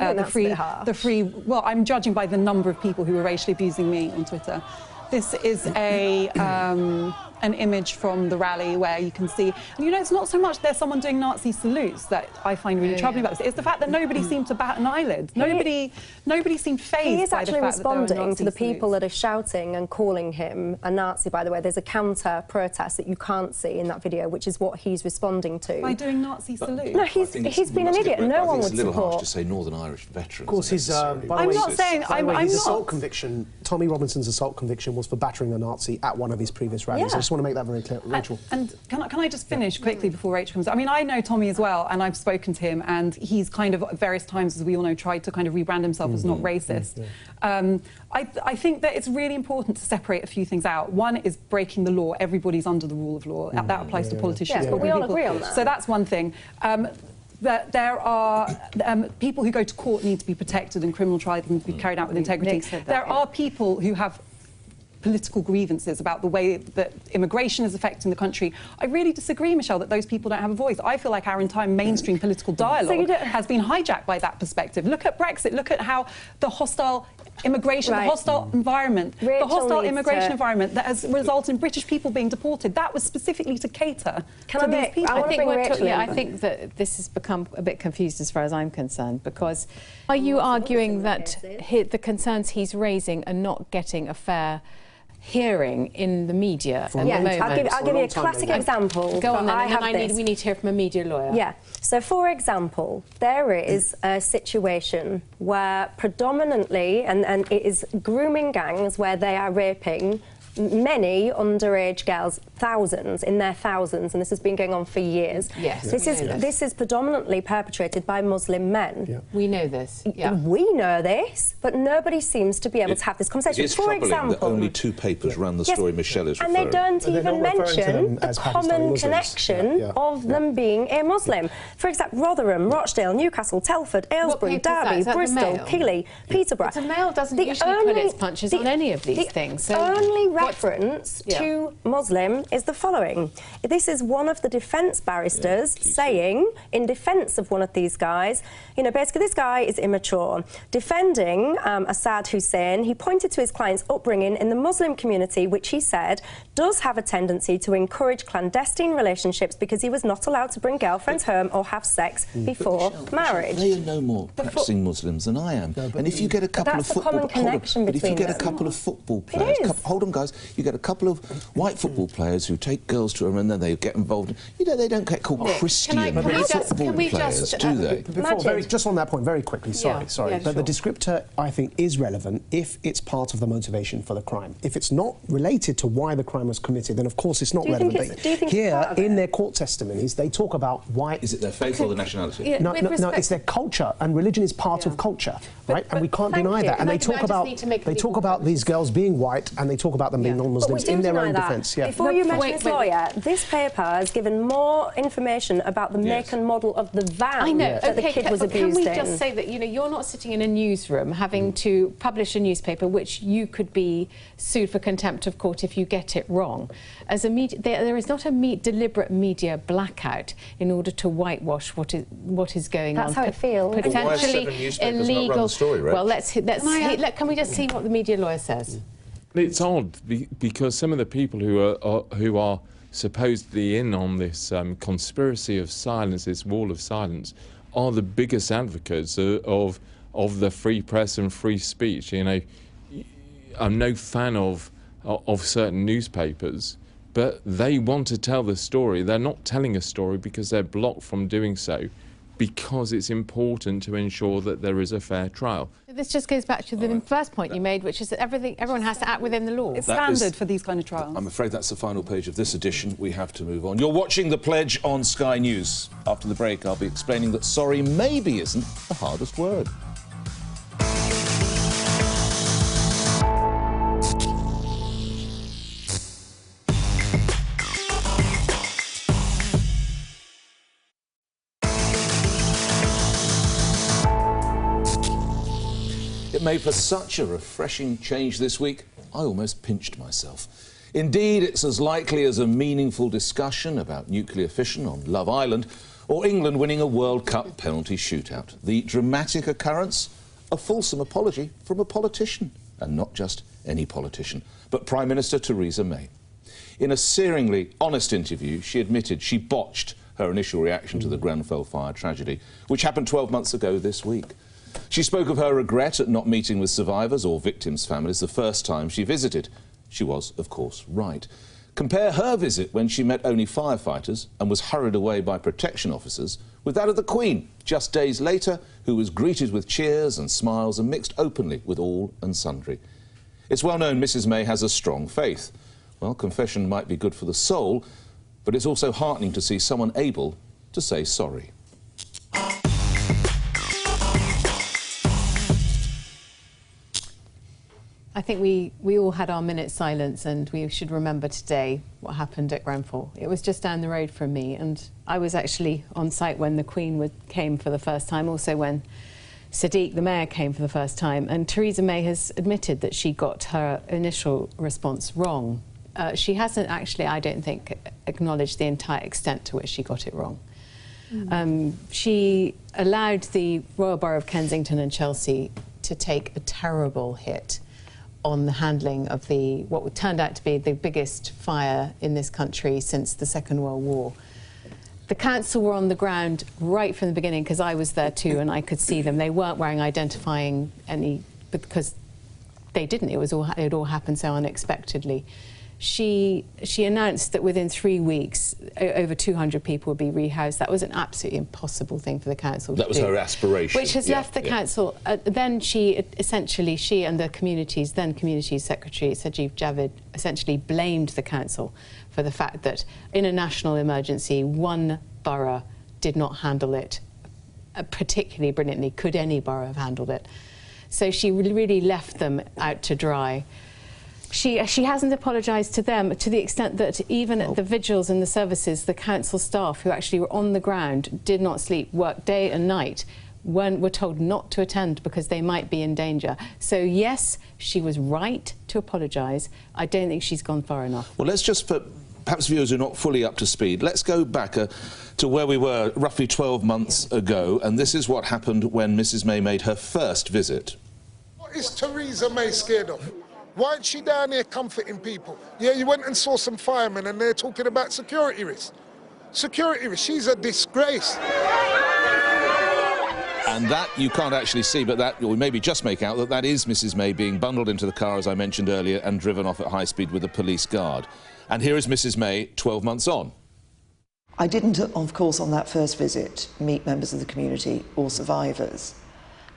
well, I'm judging by the number of people who were racially abusing me on Twitter. This is an image from the rally where you can see, and you know, it's not so much there's someone doing Nazi salutes that I find really troubling about this. It's the fact that nobody seemed to bat an eyelid. Nobody seemed fazed. He is by actually the fact responding to the salutes. people that are shouting and calling him a Nazi, by the way. There's a counter protest that you can't see in that video, which is what he's responding to. By doing Nazi salutes? No, he's been an idiot. No one would support. It's a little harsh to say Northern Irish veterans. Of course, his, I'm not saying, I'm not. His assault conviction, Tommy Robinson's assault conviction was for battering a Nazi at one of his previous rallies. I just want to make that very clear. Rachel. And can I just finish quickly before Rachel comes? I mean, I know Tommy as well, and I've spoken to him, and he's kind of at various times, as we all know, tried to kind of rebrand himself as not racist. I think that it's really important to separate a few things out. One is breaking the law. Everybody's under the rule of law. That applies to politicians. Yes, but we all agree on that. So that's one thing. That there are people who go to court need to be protected and criminal trials need to be carried out with integrity. There are people who have political grievances about the way that immigration is affecting the country. I really disagree, Michelle, that those people don't have a voice. I feel like our entire mainstream political dialogue has been hijacked by that perspective. Look at Brexit. Look at how the hostile immigration, the hostile environment, the hostile immigration environment that has resulted in British people being deported. That was specifically to cater to these people. I think that this has become a bit confused as far as I'm concerned, because are you arguing that the concerns he's raising are not getting a fair hearing in the media at the moment? I'll give you a classic example. Go on then, and then we need to hear from a media lawyer. Yeah. So, for example, there is a situation where predominantly, and it is grooming gangs where they are raping many underage girls, thousands, in their thousands, and this has been going on for years. Yes, this is predominantly perpetrated by Muslim men. Yeah. We know this. Yeah. We know this, but nobody seems to be able to have this conversation. It is for troubling example, that only 2 papers ran the story Michelle is referring. and they don't even mention the common connection of them being a Muslim. For example, Rotherham, Rochdale, Newcastle, Telford, Aylesbury, Derby, Bristol, Keighley, Peterborough. But the Mail doesn't usually put its punches on any of these things. So only reference to Muslim is the following. This is one of the defence barristers saying, in defence of one of these guys, you know, basically this guy is immature. Defending Assad Hussein, he pointed to his client's upbringing in the Muslim community, which he said does have a tendency to encourage clandestine relationships because he was not allowed to bring girlfriends home or have sex before marriage. They are no more practicing Muslims than I am. And if you get a couple of football players, hold on guys, you get a couple of white football players who take girls to them and then they get involved. You know, they don't get called Christian football players, do they? Just on that point, very quickly, sorry. But the descriptor, I think, is relevant if it's part of the motivation for the crime. If it's not related to why the crime was committed, then of course it's not relevant. Here, in their court testimonies, they talk about why... Is it their faith or the nationality? No, it's their culture, and religion is part of culture, right? And we can't deny that. And they talk about these girls being white, and they talk about them being non-Muslims in their own defence. Before you mention this lawyer, this paper has given more information about the make and model of the van that the kid was abused in. Can we just say that, you know, you're not sitting in a newsroom having to publish a newspaper which you could be sued for contempt of court if you get it wrong. As a media, there is not a deliberate media blackout in order to whitewash what is going on. That's how it feels. Potentially illegal. Well, can we just see what the media lawyer says? It's odd because some of the people who are supposedly in on this conspiracy of silence, this wall of silence, are the biggest advocates of the free press and free speech. You know, I'm no fan of certain newspapers, but they want to tell the story. They're not telling a story because they're blocked from doing so, because it's important to ensure that there is a fair trial. This just goes back to the first point you made, which is that everyone has to act within the law. It's standard for these kind of trials. I'm afraid that's the final page of this edition. We have to move on. You're watching The Pledge on Sky News. After the break, I'll be explaining that sorry maybe isn't the hardest word. It made for such a refreshing change this week, I almost pinched myself. Indeed, it's as likely as a meaningful discussion about nuclear fission on Love Island or England winning a World Cup penalty shootout. The dramatic occurrence, a fulsome apology from a politician, and not just any politician, but Prime Minister Theresa May. In a searingly honest interview, she admitted she botched her initial reaction to the Grenfell fire tragedy, which happened 12 months ago this week. She spoke of her regret at not meeting with survivors or victims' families the first time she visited. She was, of course, right. Compare her visit when she met only firefighters and was hurried away by protection officers with that of the Queen just days later, who was greeted with cheers and smiles and mixed openly with all and sundry. It's well known Mrs May has a strong faith. Well, confession might be good for the soul, but it's also heartening to see someone able to say sorry. I think we all had our minute silence, and we should remember today what happened at Grenfell. It was just down the road from me, and I was actually on site when the Queen came for the first time, also when Sadiq, the mayor, came for the first time, and Theresa May has admitted that she got her initial response wrong. She hasn't actually, I don't think, acknowledged the entire extent to which she got it wrong. She allowed the Royal Borough of Kensington and Chelsea to take a terrible hit on the handling of what turned out to be the biggest fire in this country since the Second World War. The council were on the ground right from the beginning, because I was there too and I could see them. They weren't wearing identifying because they didn't. It had all happened so unexpectedly. She announced that within 3 weeks, over 200 people would be rehoused. That was an absolutely impossible thing for the council to do. That was her aspiration. Which has left the council. Then she and the communities secretary, Sajid Javid, essentially blamed the council for the fact that in a national emergency, one borough did not handle it particularly brilliantly. Could any borough have handled it? So she really left them out to dry. She hasn't apologised to them, to the extent that even at the vigils and the services, the council staff who actually were on the ground, did not sleep, worked day and night, were told not to attend because they might be in danger. So yes, she was right to apologise. I don't think she's gone far enough. Well, let's just, for perhaps viewers who are not fully up to speed, let's go back to where we were roughly 12 months ago, and this is what happened when Mrs May made her first visit. What is Theresa May scared of? Why isn't she down here comforting people? Yeah, you went and saw some firemen and they're talking about security risks. Security risks, she's a disgrace. And that you can't actually see, but that, or maybe just make out that is Mrs May being bundled into the car, as I mentioned earlier, and driven off at high speed with a police guard. And here is Mrs May 12 months on. I didn't, of course, on that first visit, meet members of the community or survivors.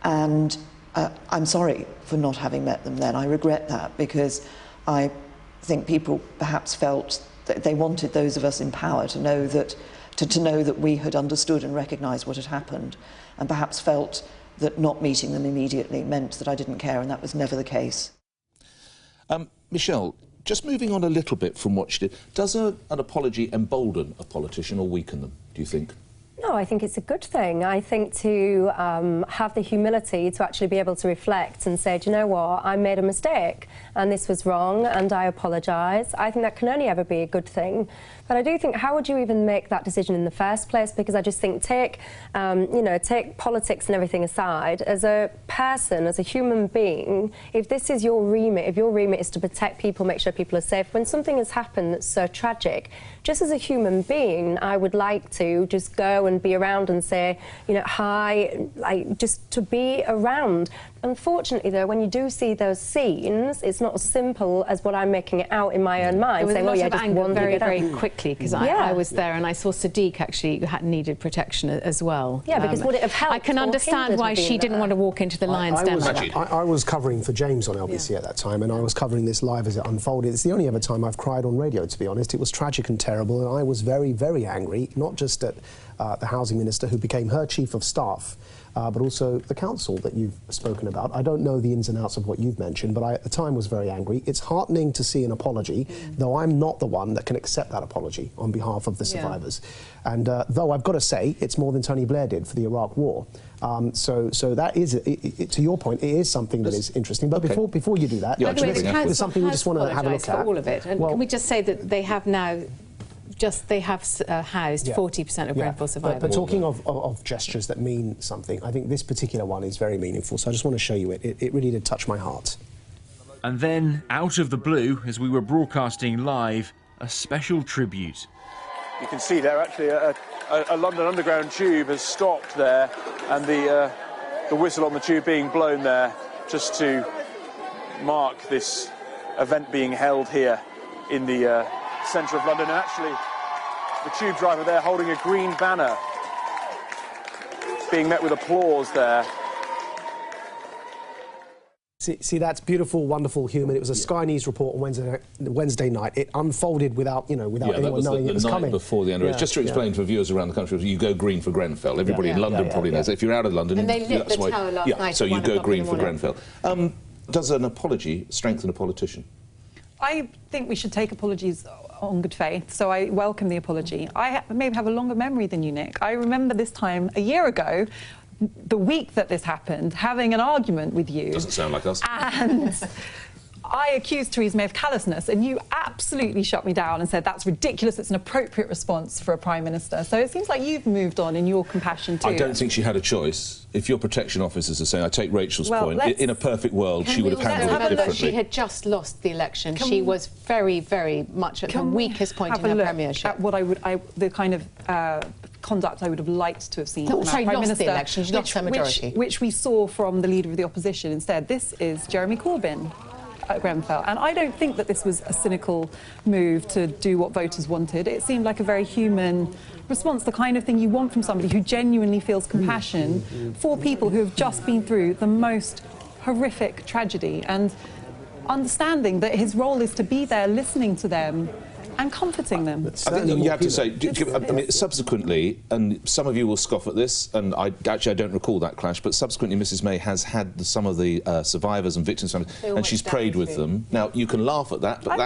And I'm sorry for not having met them then. I regret that, because I think people perhaps felt that they wanted those of us in power to know that, to know that we had understood and recognised what had happened, and perhaps felt that not meeting them immediately meant that I didn't care, and that was never the case. Michelle, just moving on a little bit from what she did, does an apology embolden a politician or weaken them, do you think? No, I think it's a good thing. I think to have the humility to actually be able to reflect and say, do you know what, I made a mistake and this was wrong and I apologise. I think that can only ever be a good thing. But I do think, how would you even make that decision in the first place? Because I just think, take politics and everything aside, as a person, as a human being, if this is your remit, if your remit is to protect people, make sure people are safe, when something has happened that's so tragic, just as a human being, I would like to just go and be around and say, you know, hi, like, just to be around. Unfortunately, though, when you do see those scenes, it's not as simple as what I'm making it out in my own mind. There was saying, a lot of anger very quickly, because I was there and I saw Sadiq actually needed protection as well. Yeah, because would it have helped? I can understand why she didn't want to walk into the Lion's Den. I was covering for James on LBC at that time, and I was covering this live as it unfolded. It's the only ever time I've cried on radio, to be honest. It was tragic and terrible, and I was very, very angry, not just at the housing minister, who became her chief of staff, but also the council that you've spoken about. I don't know the ins and outs of what you've mentioned, but I at the time was very angry. It's heartening to see an apology, though I'm not the one that can accept that apology on behalf of the survivors. And though I've got to say, it's more than Tony Blair did for the Iraq War. So that is, to your point, it is something that is interesting. But before you do that, there's something we just want to have a look at. For all of it. And can we just say that they have now housed 40% of Grenfell survivors. But talking of gestures that mean something, I think this particular one is very meaningful, so I just want to show you it. It really did touch my heart. And then, out of the blue, as we were broadcasting live, a special tribute. You can see there actually a London Underground tube has stopped there, and the whistle on the tube being blown there just to mark this event being held here in the centre of London. And actually, the tube driver there holding a green banner, being met with applause there. See, that's beautiful, wonderful, human. It was a Sky News report on Wednesday night. It unfolded without anyone knowing it was coming. Before the end of it. Just to explain for viewers around the country, you go green for Grenfell. Everybody in London probably knows. If you're out of London, and they lit the tower last night. So you go green for Grenfell. Does an apology strengthen a politician? I think we should take apologies on good faith, so I welcome the apology. I maybe have a longer memory than you, Nick. I remember this time a year ago, the week that this happened, having an argument with you. Doesn't sound like us. And I accused Theresa May of callousness, and you absolutely shut me down and said that's ridiculous, it's an appropriate response for a Prime Minister. So it seems like you've moved on in your compassion too. I don't think she had a choice. If your protection officers are saying, I take Rachel's point, in a perfect world she would have handled it differently. She had just lost the election. She was very, very much at the weakest point in her premiership. At what the kind of conduct I would have liked to have seen from our Prime Minister, lost the election. She lost her majority. Which we saw from the Leader of the Opposition instead. This is Jeremy Corbyn at Grenfell, and I don't think that this was a cynical move to do what voters wanted. It seemed like a very human response, the kind of thing you want from somebody who genuinely feels compassion for people who have just been through the most horrific tragedy, and understanding that his role is to be there listening to them and comforting them. I think you have to say, I mean, subsequently, and some of you will scoff at this, and I don't recall that clash, but subsequently Mrs May has had some of the survivors and victims, and she's prayed with them. Now, you can laugh at that, but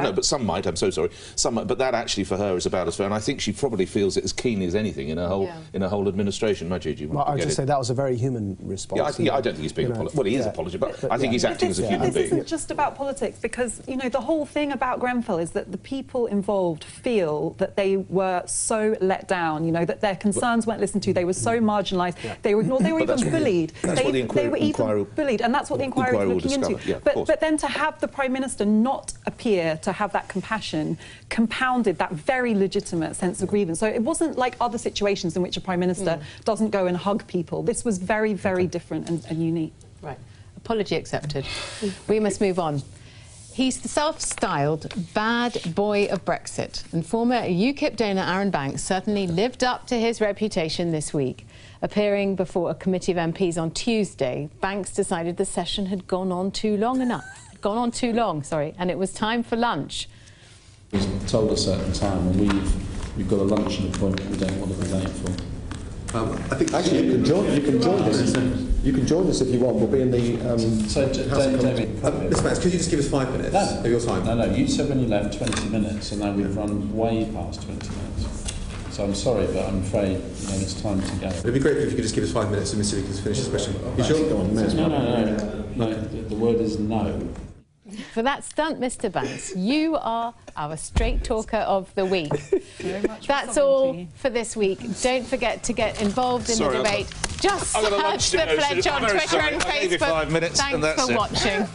no, but some might, I'm so sorry, some might, but that actually for her is about as fair, and I think she probably feels it as keenly as anything in her whole administration. Well, I'd just say that was a very human response. Yeah, I don't think he's being well, he is apologetic, but I think he's acting as a human being. This isn't just about politics, because, you know, the whole thing about Grenfell is that the people involved feel that they were so let down, you know, that their concerns weren't listened to, they were so marginalised, they were ignored, they were even bullied. They were even bullied, and that's what the inquiry was looking into. But then to have the Prime Minister not appear to have that compassion compounded that very legitimate sense of grievance. So it wasn't like other situations in which a Prime Minister doesn't go and hug people. This was very, very different and unique. Right. Apology accepted. We must move on. He's the self-styled bad boy of Brexit, and former UKIP donor Aaron Banks certainly lived up to his reputation this week. Appearing before a committee of MPs on Tuesday, Banks decided the session had gone on too long, and it was time for lunch. He's told a certain time, and we've got a luncheon appointment we don't want to be late for. I think actually you can join us. You can join us if you want. We'll be in the House of Commons. Mr. Banks, could you just give us 5 minutes of your time? No, you said when you left 20 minutes, and now we've run way past 20 minutes. So I'm sorry, but I'm afraid it's time to go. It'd be great if you could just give us 5 minutes, and Mr. Vickers finish this question. You sure? Go on. No. The word is no. For that stunt, Mr. Banks, you are our straight talker of the week. That's all for this week. Don't forget to get involved in the debate. Just search the pledge on Twitter and Facebook. Thanks for watching.